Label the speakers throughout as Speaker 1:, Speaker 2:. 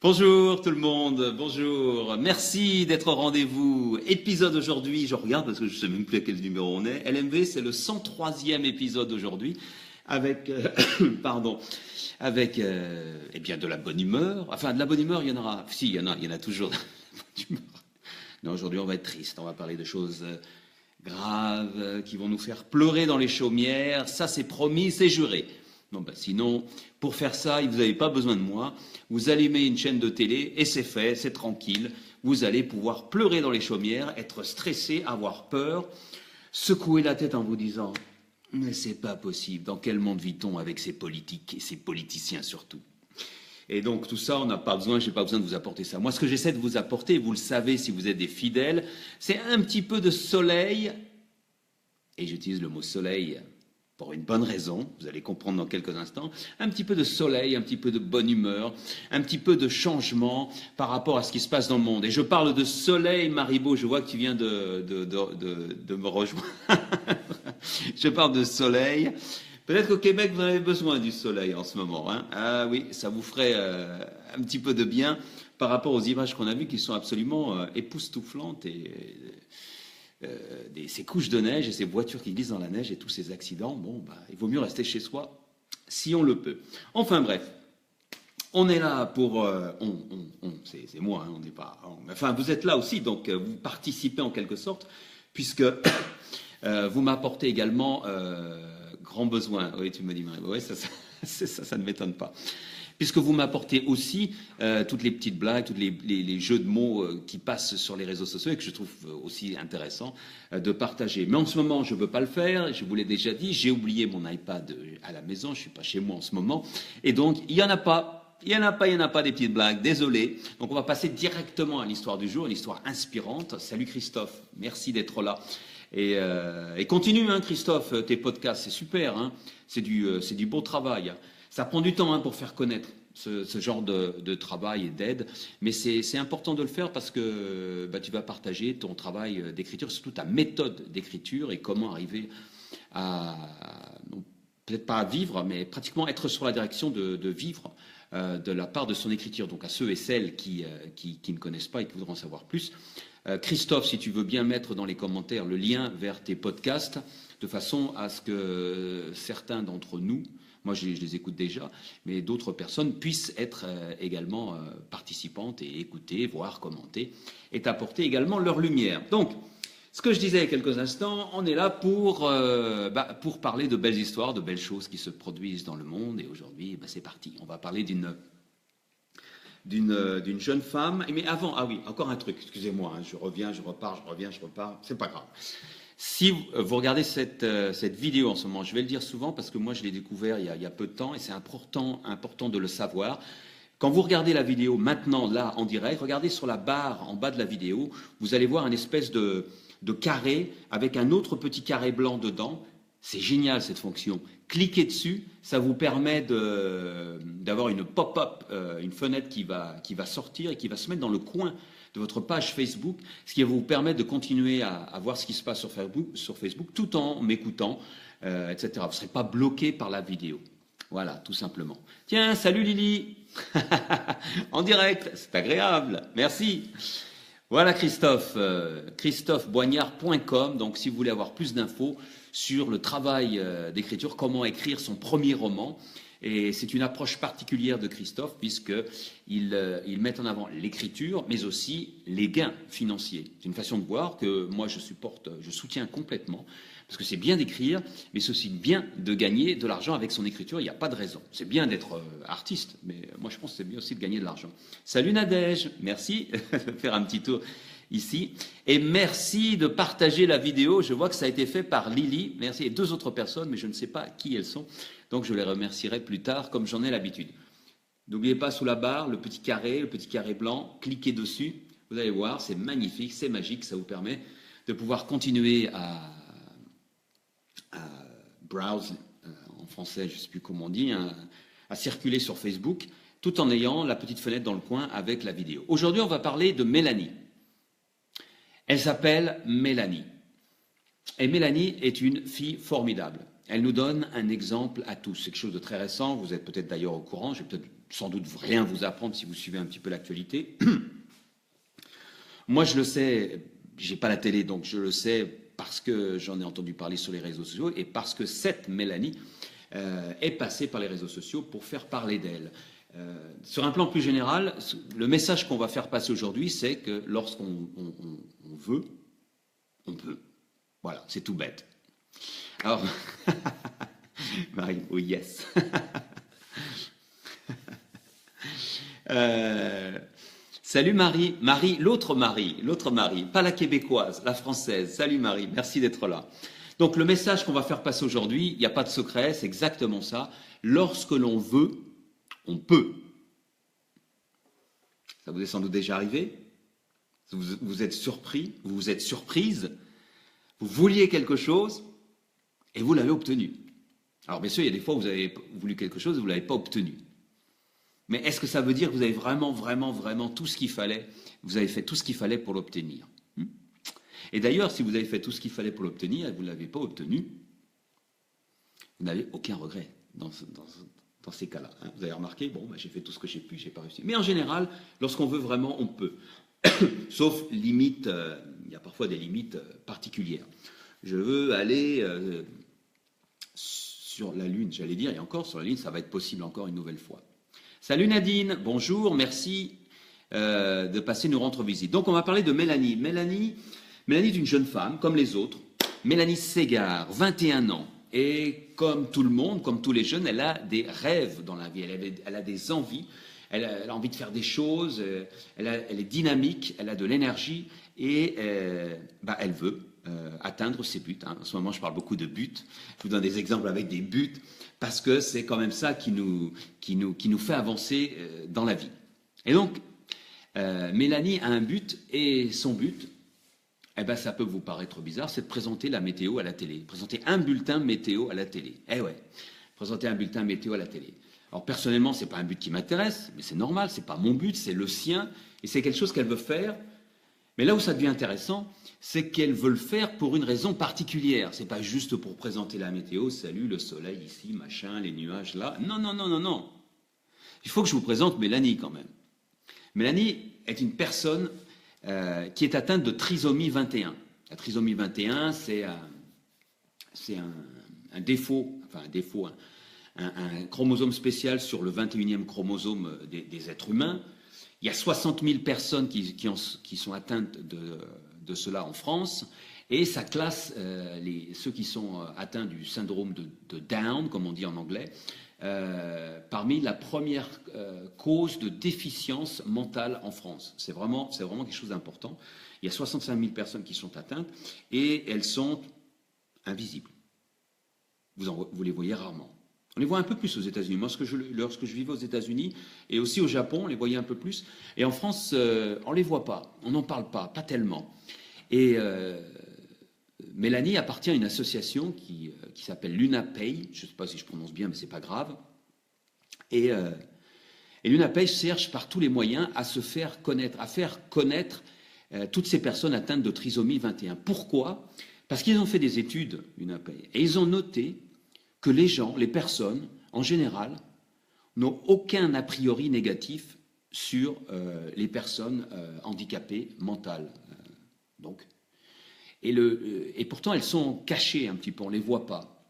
Speaker 1: Bonjour tout le monde, bonjour. Merci d'être au rendez-vous. Épisode aujourd'hui, je regarde parce que je ne sais même plus à quel numéro on est. LMV, c'est le 103e épisode aujourd'hui avec, pardon, avec eh bien de la bonne humeur. Enfin, de la bonne humeur, il y en aura. Si, il y en a toujours de la bonne humeur. Non, aujourd'hui, on va être triste. On va parler de choses graves qui vont nous faire pleurer dans les chaumières. Ça, c'est promis, c'est juré. Non, ben sinon, pour faire ça, vous n'avez pas besoin de moi. Vous allumez une chaîne de télé et c'est fait, c'est tranquille. Vous allez pouvoir pleurer dans les chaumières, être stressé, avoir peur, secouer la tête en vous disant « Mais c'est pas possible, dans quel monde vit-on avec ces politiques et ces politiciens surtout ?» Et donc tout ça, on n'a pas besoin, j'ai pas besoin de vous apporter ça. Moi, ce que j'essaie de vous apporter, vous le savez si vous êtes des fidèles, c'est un petit peu de soleil, et j'utilise le mot soleil pour une bonne raison, vous allez comprendre dans quelques instants, un petit peu de soleil, un petit peu de bonne humeur, un petit peu de changement par rapport à ce qui se passe dans le monde. Et je parle de soleil, Maribo, je vois que tu viens de me rejoindre. Je parle de soleil. Peut-être qu'au Québec, vous en avez besoin du soleil en ce moment. Hein. Ah oui, ça vous ferait un petit peu de bien par rapport aux images qu'on a vues qui sont absolument époustouflantes et ces couches de neige et ces voitures qui glissent dans la neige et tous ces accidents, bon, bah, il vaut mieux rester chez soi si on le peut. Enfin bref, on est là pour... c'est moi, hein, on n'est pas... enfin, vous êtes là aussi, donc vous participez en quelque sorte, puisque vous m'apportez également grand besoin. Oui, tu me dis, oui, ça ne m'étonne pas. Puisque vous m'apportez aussi toutes les petites blagues, tous les jeux de mots qui passent sur les réseaux sociaux et que je trouve aussi intéressant de partager. Mais en ce moment, je ne veux pas le faire, je vous l'ai déjà dit, j'ai oublié mon iPad à la maison, je ne suis pas chez moi en ce moment, et donc il n'y en a pas. Il n'y en a pas des petites blagues, désolé. Donc on va passer directement à l'histoire du jour, une histoire inspirante. Salut Christophe, merci d'être là. Et continue, hein, Christophe, tes podcasts, c'est super, hein, c'est du beau travail. Ça prend du temps, hein, pour faire connaître ce genre de travail et d'aide, mais c'est important de le faire parce que bah, tu vas partager ton travail d'écriture, surtout ta méthode d'écriture et comment arriver à, peut-être pas à vivre, mais pratiquement être sur la direction de vivre de la part de son écriture. Donc à ceux et celles qui ne connaissent pas et qui voudront en savoir plus, Christophe, si tu veux bien mettre dans les commentaires le lien vers tes podcasts, de façon à ce que certains d'entre nous, moi je les écoute déjà, mais d'autres personnes puissent être également participantes et écouter, voir, commenter, et apporter également leur lumière. Donc, ce que je disais il y a quelques instants, on est là pour parler de belles histoires, de belles choses qui se produisent dans le monde, et aujourd'hui, c'est parti. On va parler d'une jeune femme. Mais avant, ah oui, encore un truc, excusez-moi, hein, je reviens, je repars, c'est pas grave. Si vous regardez cette vidéo en ce moment, je vais le dire souvent parce que moi je l'ai découvert il y a peu de temps et c'est important de le savoir. Quand vous regardez la vidéo maintenant, là, en direct, regardez sur la barre en bas de la vidéo, vous allez voir une espèce de carré avec un autre petit carré blanc dedans. C'est génial cette fonction. Cliquez dessus, ça vous permet d'avoir une pop-up, une fenêtre qui va sortir et qui va se mettre dans le coin de votre page Facebook, ce qui va vous permettre de continuer à voir ce qui se passe sur Facebook tout en m'écoutant, etc. Vous ne serez pas bloqué par la vidéo. Voilà, tout simplement. Tiens, salut Lily. En direct, c'est agréable. Merci. Voilà Christophe, christopheboignard.com. Donc si vous voulez avoir plus d'infos sur le travail d'écriture, comment écrire son premier roman. Et c'est une approche particulière de Christophe puisqu'il met en avant l'écriture, mais aussi les gains financiers. C'est une façon de voir que moi je soutiens complètement, parce que c'est bien d'écrire, mais c'est aussi bien de gagner de l'argent avec son écriture, il n'y a pas de raison. C'est bien d'être artiste, mais moi je pense que c'est bien aussi de gagner de l'argent. Salut Nadège, merci de faire un petit tour ici. Et merci de partager la vidéo. Je vois que ça a été fait par Lily. Merci. Et deux autres personnes, mais je ne sais pas qui elles sont. Donc je les remercierai plus tard, comme j'en ai l'habitude. N'oubliez pas sous la barre, le petit carré blanc. Cliquez dessus. Vous allez voir, c'est magnifique, c'est magique. Ça vous permet de pouvoir continuer à browse, en français, je ne sais plus comment on dit, à circuler sur Facebook, tout en ayant la petite fenêtre dans le coin avec la vidéo. Aujourd'hui, on va parler de Mélanie. Elle s'appelle Mélanie. Et Mélanie est une fille formidable. elle nous donne un exemple à tous. C'est quelque chose de très récent, vous êtes peut-être d'ailleurs au courant, je vais peut-être sans doute rien vous apprendre si vous suivez un petit peu l'actualité. Moi, je le sais, j'ai pas la télé, donc je le sais parce que j'en ai entendu parler sur les réseaux sociaux et parce que cette Mélanie est passée par les réseaux sociaux pour faire parler d'elle. Sur un plan plus général, le message qu'on va faire passer aujourd'hui, c'est que lorsqu'on veut, on peut. Voilà, c'est tout bête. Alors, Marie, oh yes. Salut Marie, l'autre Marie, pas la québécoise, la française. Salut Marie, merci d'être là. Donc le message qu'on va faire passer aujourd'hui, il n'y a pas de secret, c'est exactement ça. Lorsque l'on veut, on peut. Ça vous est sans doute déjà arrivé? Vous êtes surpris, vous vous êtes surprise, vous vouliez quelque chose et vous l'avez obtenu. Alors bien sûr, il y a des fois où vous avez voulu quelque chose et vous ne l'avez pas obtenu. Mais est-ce que ça veut dire que vous avez vraiment tout ce qu'il fallait? Vous avez fait tout ce qu'il fallait pour l'obtenir. Et d'ailleurs, si vous avez fait tout ce qu'il fallait pour l'obtenir et que vous ne l'avez pas obtenu, vous n'avez aucun regret dans ces cas-là. Vous avez remarqué, bon, j'ai fait tout ce que j'ai pu, j'ai pas réussi. Mais en général, lorsqu'on veut vraiment, on peut. Sauf limite, il y a parfois des limites particulières. Je veux aller sur la Lune, j'allais dire, et encore sur la Lune, ça va être possible encore une nouvelle fois. Salut Nadine, bonjour, merci de passer nous rendre visite. Donc on va parler de Mélanie. Mélanie est une jeune femme, comme les autres. Mélanie Ségard, 21 ans. Et comme tout le monde, comme tous les jeunes, elle a des rêves dans la vie, elle a des envies, elle a envie de faire des choses, elle est dynamique, elle a de l'énergie et elle veut atteindre ses buts. En ce moment, je parle beaucoup de buts. Je vous donne des exemples avec des buts parce que c'est quand même ça qui nous fait avancer dans la vie. Et donc, Mélanie a un but et son but, ça peut vous paraître bizarre, c'est de présenter la météo à la télé. Présenter un bulletin météo à la télé. Présenter un bulletin météo à la télé. Alors personnellement, c'est pas un but qui m'intéresse, mais c'est normal, c'est pas mon but, c'est le sien, et c'est quelque chose qu'elle veut faire. Mais là où ça devient intéressant, c'est qu'elle veut le faire pour une raison particulière. C'est pas juste pour présenter la météo, salut, le soleil ici, machin, les nuages là. Non. Il faut que je vous présente Mélanie quand même. Mélanie est une personne qui est atteinte de trisomie 21. La trisomie 21, c'est un défaut, un chromosome spécial sur le 21e chromosome des êtres humains. Il y a 60 000 personnes qui sont atteintes de cela en France, et ça classe ceux qui sont atteints du syndrome de Down, comme on dit en anglais, parmi la première cause de déficience mentale en France. C'est vraiment quelque chose d'important. Il y a 65 000 personnes qui sont atteintes et elles sont invisibles. Vous les voyez rarement. On les voit un peu plus aux États-Unis. Moi, lorsque je vivais aux États-Unis et aussi au Japon, on les voyait un peu plus. Et en France, on les voit pas. On n'en parle pas tellement. Et Mélanie appartient à une association qui s'appelle l'UNAPEI. Je ne sais pas si je prononce bien, mais c'est pas grave. Et l'UNAPEI cherche par tous les moyens à faire connaître toutes ces personnes atteintes de trisomie 21. Pourquoi? Parce qu'ils ont fait des études, l'UNAPEI, et ils ont noté que les personnes, en général, n'ont aucun a priori négatif sur les personnes handicapées mentales. Et pourtant, elles sont cachées un petit peu, on ne les voit pas.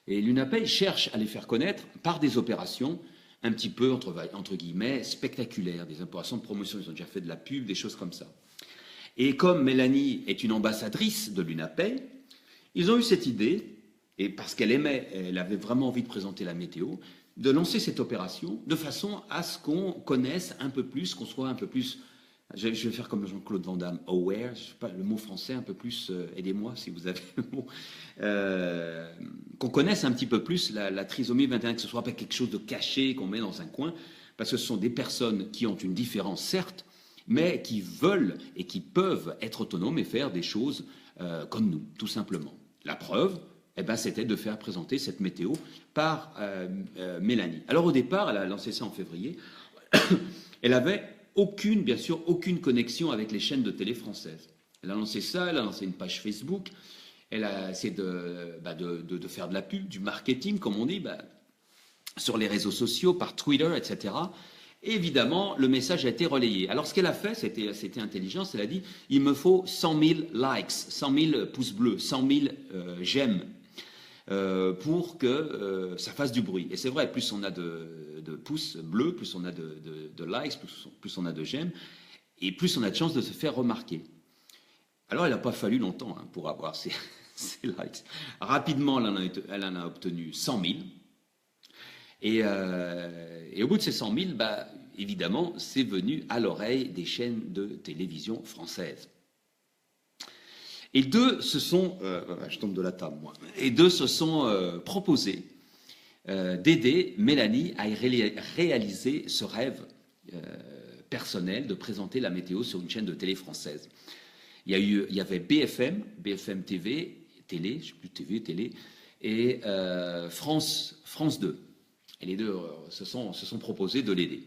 Speaker 1: Et l'UNAPEI cherche à les faire connaître par des opérations un petit peu, entre guillemets, spectaculaires, des opérations de promotion. Ils ont déjà fait de la pub, des choses comme ça. Et comme Mélanie est une ambassadrice de l'UNAPEI, ils ont eu cette idée, et parce elle avait vraiment envie de présenter la météo, de lancer cette opération de façon à ce qu'on connaisse un peu plus, qu'on soit un peu plus, je vais faire comme Jean-Claude Van Damme, aware, je sais pas le mot français, un peu plus, aidez-moi si vous avez le mot, qu'on connaisse un petit peu plus la trisomie 21, que ce soit pas quelque chose de caché qu'on met dans un coin, parce que ce sont des personnes qui ont une différence, certes, mais qui veulent et qui peuvent être autonomes et faire des choses comme nous, tout simplement. La preuve, c'était de faire présenter cette météo par Mélanie. Alors au départ, elle a lancé ça en février. Elle avait bien sûr aucune connexion avec les chaînes de télé françaises. Elle a lancé ça, elle a lancé une page Facebook, Elle a essayé de faire de la pub, du marketing, comme on dit, sur les réseaux sociaux, par Twitter, etc. Et évidemment, le message a été relayé. Alors, ce qu'elle a fait, c'était intelligent, elle a dit, il me faut 100 000 likes, 100 000 pouces bleus, 100 000 j'aime, pour que ça fasse du bruit. Et c'est vrai, plus on a de pouces bleus, plus on a de likes, plus on a de j'aime, et plus on a de chances de se faire remarquer. Alors, il n'a pas fallu longtemps pour avoir ces likes. Rapidement, elle en a obtenu 100 000. Et au bout de ces 100 000, évidemment, c'est venu à l'oreille des chaînes de télévision françaises. Et deux se sont, je tombe de la table moi, et deux se sont proposés d'aider Mélanie à réaliser ce rêve personnel de présenter la météo sur une chaîne de télé française. Il y avait BFM TV, télé, je sais plus télé, et France 2. Et les deux se sont proposés de l'aider.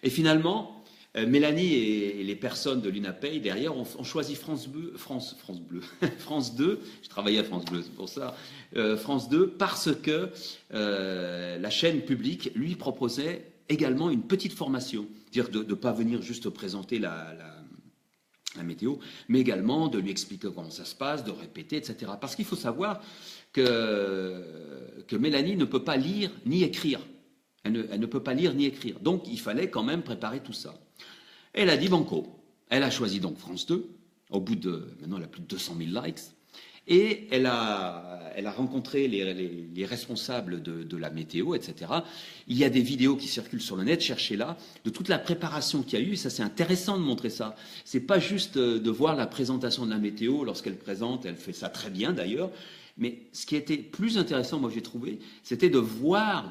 Speaker 1: Et finalement, Mélanie et les personnes de l'UNAPEI derrière ont choisi France 2. Je travaillais à France Bleu, c'est pour ça. France 2, parce que la chaîne publique lui proposait également une petite formation. C'est-à-dire de ne pas venir juste présenter la météo, mais également de lui expliquer comment ça se passe, de répéter, etc. Parce qu'il faut savoir que Mélanie ne peut pas lire ni écrire. Elle ne peut pas lire ni écrire. Donc, il fallait quand même préparer tout ça. Elle a dit banco. Elle a choisi donc France 2. Maintenant, elle a plus de 200 000 likes. Et elle a rencontré les responsables de la météo, etc. Il y a des vidéos qui circulent sur le net, cherchez-la, de toute la préparation qu'il y a eu. Et ça, c'est intéressant de montrer ça. C'est pas juste de voir la présentation de la météo. Lorsqu'elle présente, elle fait ça très bien d'ailleurs. Mais ce qui était plus intéressant, moi j'ai trouvé, c'était de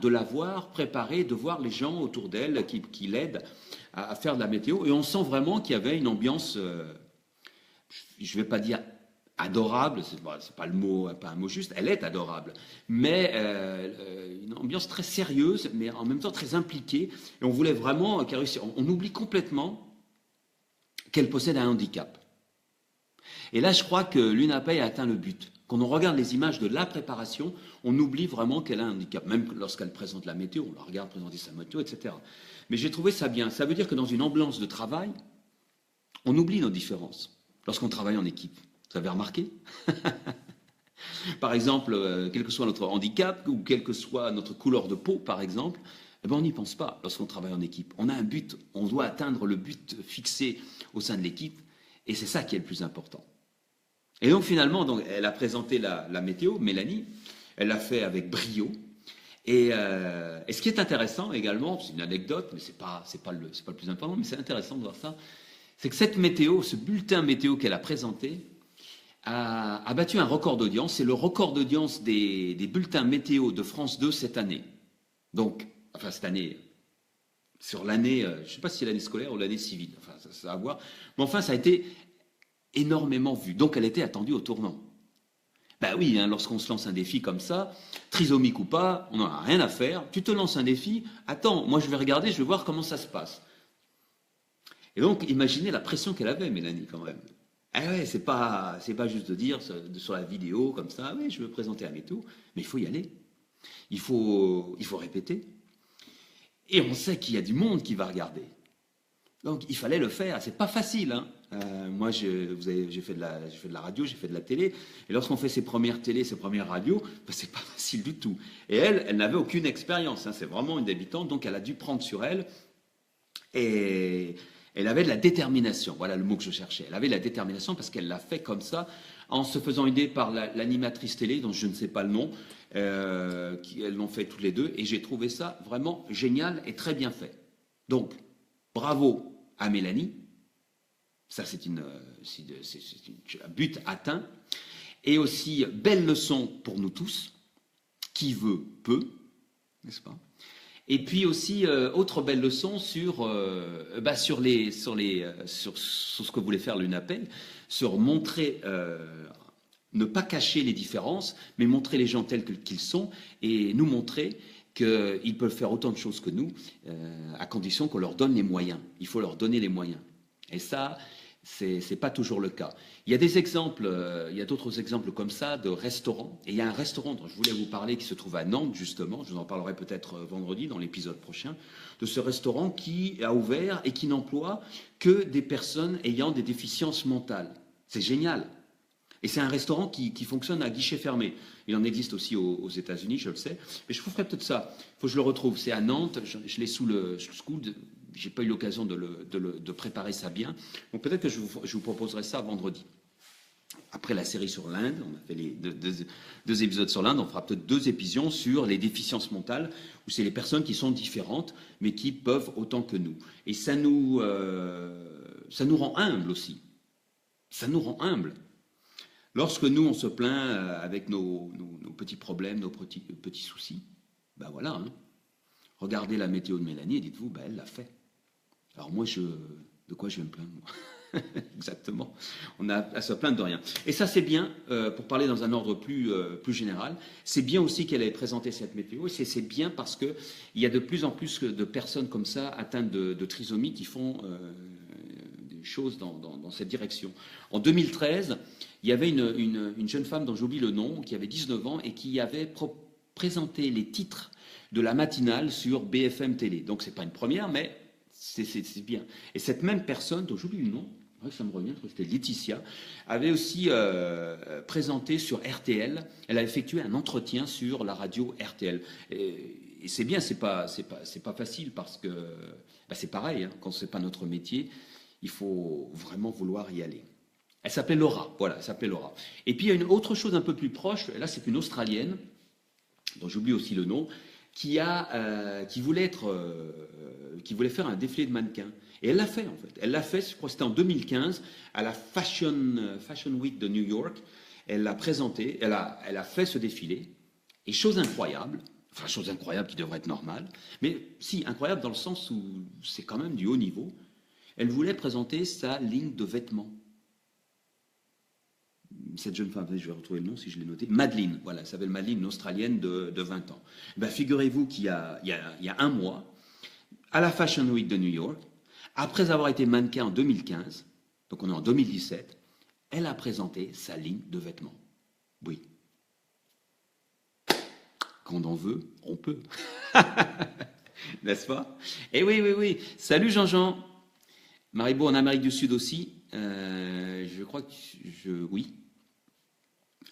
Speaker 1: la voir préparer, de voir les gens autour d'elle qui l'aident à faire de la météo. Et on sent vraiment qu'il y avait une ambiance, je ne vais pas dire adorable, c'est pas un mot juste, elle est adorable, mais une ambiance très sérieuse, mais en même temps très impliquée. Et on voulait vraiment qu'elle réussisse. On oublie complètement qu'elle possède un handicap. Et là, je crois que l'UNAPEI a atteint le but. Quand on regarde les images de la préparation, on oublie vraiment qu'elle a un handicap. Même lorsqu'elle présente la météo, on la regarde présenter sa météo, etc. Mais j'ai trouvé ça bien. Ça veut dire que dans une ambiance de travail, on oublie nos différences lorsqu'on travaille en équipe. Vous avez remarqué? Par exemple, quel que soit notre handicap ou quelle que soit notre couleur de peau, par exemple, on n'y pense pas lorsqu'on travaille en équipe. On a un but, on doit atteindre le but fixé au sein de l'équipe, et c'est ça qui est le plus important. Et donc finalement, elle a présenté la météo, Mélanie, elle l'a fait avec brio. Et ce qui est intéressant également, c'est une anecdote, mais c'est pas le plus important, mais c'est intéressant de voir ça, c'est que cette météo, ce bulletin météo qu'elle a présenté, a battu un record d'audience. C'est le record d'audience des bulletins météo de France 2 cette année. Donc, enfin cette année, sur l'année, je ne sais pas si c'est l'année scolaire ou l'année civile, enfin ça a à voir, mais enfin ça a été énormément vu. Donc elle était attendue au tournant. Ben oui, lorsqu'on se lance un défi comme ça, trisomique ou pas, on n'en a rien à faire. Tu te lances un défi, attends, moi je vais regarder, je vais voir comment ça se passe. Et donc, imaginez la pression qu'elle avait, Mélanie, quand même. Ah ouais, c'est pas juste de dire sur la vidéo comme ça, ah oui, je veux présenter la météo, mais il faut y aller. Il faut répéter. Et on sait qu'il y a du monde qui va regarder. Donc, il fallait le faire. C'est pas facile, moi, j'ai fait de la radio, j'ai fait de la télé. Et lorsqu'on fait ses premières télés, ses premières radios, c'est pas facile du tout. Et elle n'avait aucune expérience. C'est vraiment une débutante, donc elle a dû prendre sur elle. Et elle avait de la détermination. Voilà le mot que je cherchais. Elle avait de la détermination parce qu'elle l'a fait comme ça, en se faisant aider par l'animatrice télé, dont je ne sais pas le nom. Elles l'ont fait toutes les deux. Et j'ai trouvé ça vraiment génial et très bien fait. Donc, bravo à Mélanie. Ça, c'est un but atteint. Et aussi, belle leçon pour nous tous. Qui veut, peut, n'est-ce pas? Et puis aussi, autre belle leçon sur ce que voulait faire l'UNAPEI, sur montrer, ne pas cacher les différences, mais montrer les gens tels qu'ils sont et nous montrer qu'ils peuvent faire autant de choses que nous, à condition qu'on leur donne les moyens. Il faut leur donner les moyens. Et ça, C'est pas toujours le cas. Il y a des exemples, il y a d'autres exemples comme ça de restaurants. Et il y a un restaurant dont je voulais vous parler qui se trouve à Nantes, justement. Je vous en parlerai peut-être vendredi dans l'épisode prochain. De ce restaurant qui a ouvert et qui n'emploie que des personnes ayant des déficiences mentales. C'est génial. Et c'est un restaurant qui fonctionne à guichet fermé. Il en existe aussi aux États-Unis, je le sais. Mais je vous ferai peut-être ça. Il faut que je le retrouve. C'est à Nantes. Je l'ai sous le coude. J'ai pas eu l'occasion de préparer ça bien. Donc peut-être que je vous proposerai ça vendredi. Après la série sur l'Inde, on a fait les deux épisodes sur l'Inde, on fera peut-être 2 épisodes sur les déficiences mentales, où c'est les personnes qui sont différentes, mais qui peuvent autant que nous. Et ça nous rend humbles aussi. Ça nous rend humbles. Lorsque nous, on se plaint avec nos petits problèmes, nos petits soucis, ben voilà, hein. Regardez la météo de Mélanie et dites-vous, ben elle l'a fait. Alors moi, de quoi je vais me plaindre, moi? Exactement. On a à se plaindre de rien. Et ça, c'est bien, pour parler dans un ordre plus général, c'est bien aussi qu'elle ait présenté cette météo, et c'est bien parce qu'il y a de plus en plus de personnes comme ça, atteintes de trisomie, qui font des choses dans cette direction. En 2013, il y avait une jeune femme dont j'oublie le nom, qui avait 19 ans, et qui avait présenté les titres de la matinale sur BFM Télé. Donc, c'est pas une première, mais c'est bien. Et cette même personne, dont j'oublie le nom, ça me revient, je crois que c'était Laetitia, avait aussi présenté sur RTL. Elle a effectué un entretien sur la radio RTL. Et c'est bien, c'est pas facile parce que c'est pareil, hein, quand c'est pas notre métier, il faut vraiment vouloir y aller. Elle s'appelait Laura, voilà, elle s'appelait Laura. Et puis il y a une autre chose un peu plus proche, là c'est une Australienne, dont j'oublie aussi le nom, qui voulait faire un défilé de mannequins. Et elle l'a fait, en fait. Elle l'a fait, je crois que c'était en 2015, à la Fashion Week de New York. Elle l'a présenté, elle a fait ce défilé. Et chose incroyable qui devrait être normale, mais si, incroyable dans le sens où c'est quand même du haut niveau, elle voulait présenter sa ligne de vêtements. Cette jeune femme, je vais retrouver le nom si je l'ai noté, Madeleine, voilà, elle s'appelle Madeleine, une Australienne de 20 ans. Ben, figurez-vous qu'il y a un mois, à la Fashion Week de New York, après avoir été mannequin en 2015, donc on est en 2017, elle a présenté sa ligne de vêtements. Oui. Quand on veut, on peut. N'est-ce pas? Eh oui, oui, oui. Salut Jean-Jean. Maribo en Amérique du Sud aussi. Je crois que oui.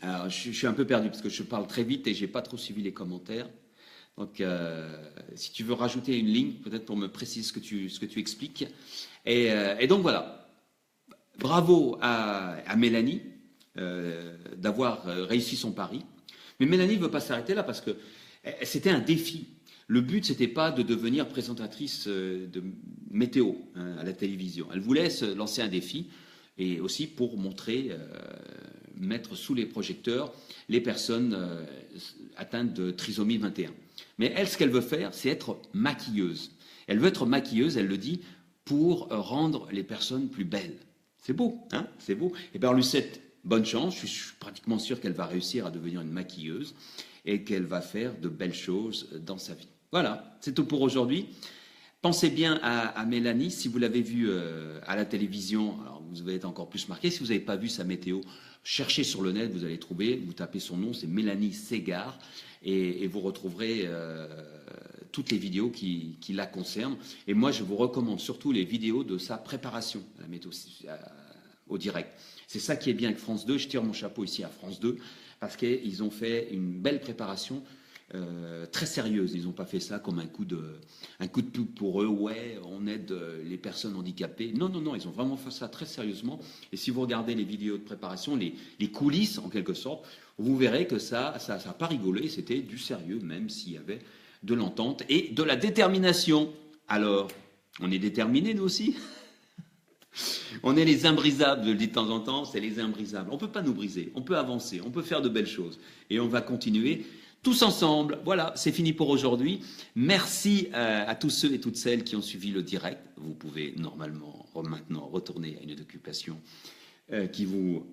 Speaker 1: Alors, je suis un peu perdu parce que je parle très vite et j'ai pas trop suivi les commentaires. Donc, si tu veux rajouter une ligne, peut-être pour me préciser ce que tu expliques. Et donc voilà. Bravo à Mélanie d'avoir réussi son pari. Mais Mélanie ne veut pas s'arrêter là parce que c'était un défi. Le but, c'était pas de devenir présentatrice de météo à la télévision. Elle voulait se lancer un défi et aussi pour montrer, mettre sous les projecteurs les personnes atteintes de trisomie 21. Mais elle, ce qu'elle veut faire, c'est être maquilleuse. Elle veut être maquilleuse, elle le dit, pour rendre les personnes plus belles. C'est beau, hein? C'est beau. Et bien, on lui souhaite bonne chance. Je suis pratiquement sûr qu'elle va réussir à devenir une maquilleuse et qu'elle va faire de belles choses dans sa vie. Voilà, c'est tout pour aujourd'hui. Pensez bien à Mélanie, si vous l'avez vue à la télévision, alors vous allez être encore plus marqué. Si vous n'avez pas vu sa météo, cherchez sur le net, vous allez trouver, vous tapez son nom, c'est Mélanie Ségard, et vous retrouverez toutes les vidéos qui la concernent. Et moi, je vous recommande surtout les vidéos de sa préparation à la météo, au direct. C'est ça qui est bien avec France 2, je tire mon chapeau ici à France 2, parce qu'ils ont fait une belle préparation, très sérieuse. Ils n'ont pas fait ça comme un coup de pub pour eux. Ouais, on aide les personnes handicapées. Non, non, non, ils ont vraiment fait ça très sérieusement. Et si vous regardez les vidéos de préparation, les coulisses en quelque sorte, vous verrez que ça n'a pas rigolé. C'était du sérieux, même s'il y avait de l'entente et de la détermination. Alors, on est déterminés nous aussi. On est les imbrisables, je le dis de temps en temps, c'est les imbrisables. On ne peut pas nous briser, on peut avancer, on peut faire de belles choses. Et on va continuer tous ensemble. Voilà, c'est fini pour aujourd'hui. Merci à tous ceux et toutes celles qui ont suivi le direct. Vous pouvez normalement maintenant retourner à une occupation qui vous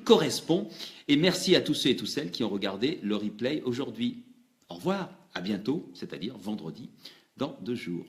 Speaker 1: correspond. Et merci à tous ceux et toutes celles qui ont regardé le replay aujourd'hui. Au revoir, à bientôt, c'est-à-dire vendredi, dans 2 jours.